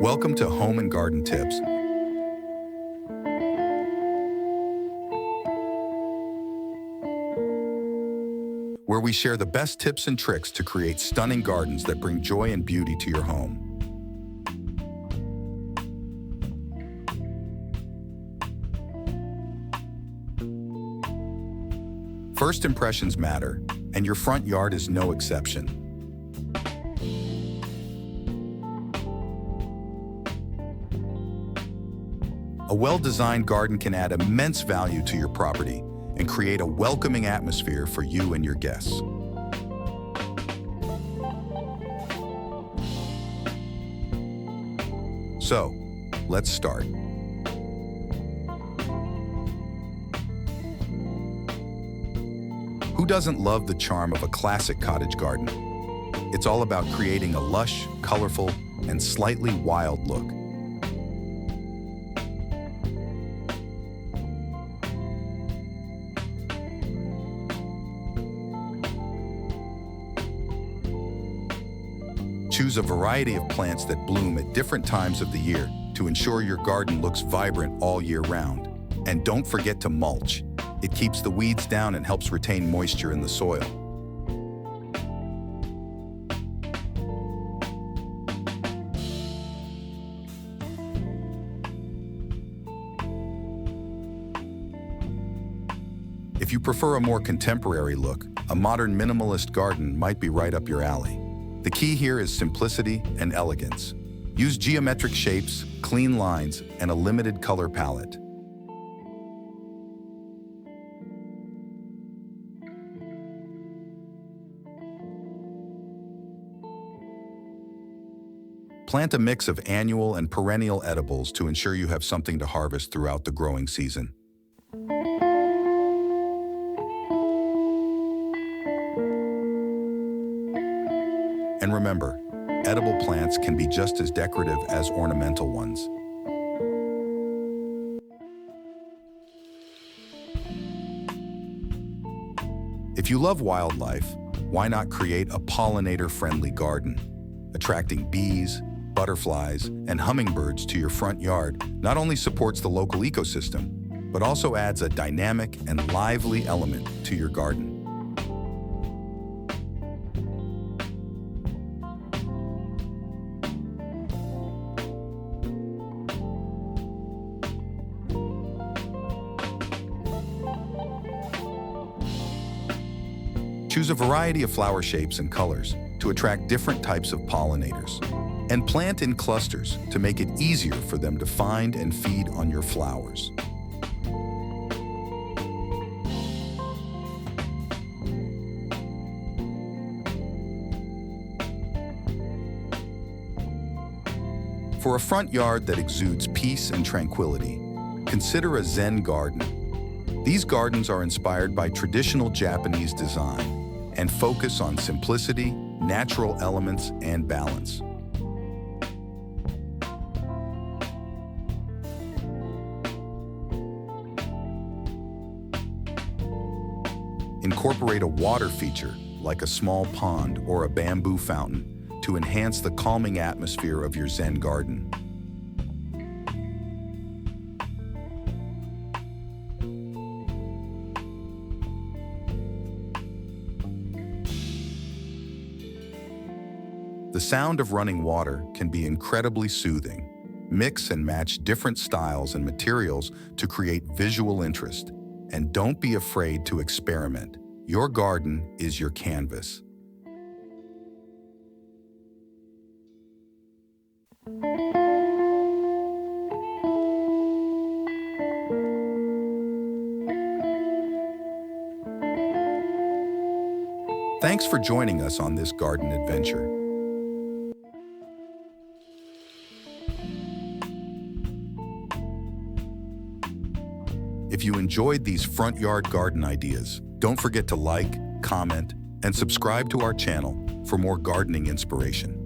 Welcome to Home and Garden Tips, where we share the best tips and tricks to create stunning gardens that bring joy and beauty to your home. First impressions matter, and your front yard is no exception. A well-designed garden can add immense value to your property and create a welcoming atmosphere for you and your guests. So, let's start. Who doesn't love the charm of a classic cottage garden? It's all about creating a lush, colorful, and slightly wild look. Choose a variety of plants that bloom at different times of the year to ensure your garden looks vibrant all year round. And don't forget to mulch. It keeps the weeds down and helps retain moisture in the soil. If you prefer a more contemporary look, a modern minimalist garden might be right up your alley. The key here is simplicity and elegance. Use geometric shapes, clean lines, and a limited color palette. Plant a mix of annual and perennial edibles to ensure you have something to harvest throughout the growing season. And remember, edible plants can be just as decorative as ornamental ones. If you love wildlife, why not create a pollinator-friendly garden? Attracting bees, butterflies, and hummingbirds to your front yard not only supports the local ecosystem, but also adds a dynamic and lively element to your garden. Choose a variety of flower shapes and colors to attract different types of pollinators. And plant in clusters to make it easier for them to find and feed on your flowers. For a front yard that exudes peace and tranquility, consider a Zen garden. These gardens are inspired by traditional Japanese design and focus on simplicity, natural elements, and balance. Incorporate a water feature, like a small pond or a bamboo fountain, to enhance the calming atmosphere of your Zen garden. The sound of running water can be incredibly soothing. Mix and match different styles and materials to create visual interest. And don't be afraid to experiment. Your garden is your canvas. Thanks for joining us on this garden adventure. If you enjoyed these front yard garden ideas, don't forget to like, comment, and subscribe to our channel for more gardening inspiration.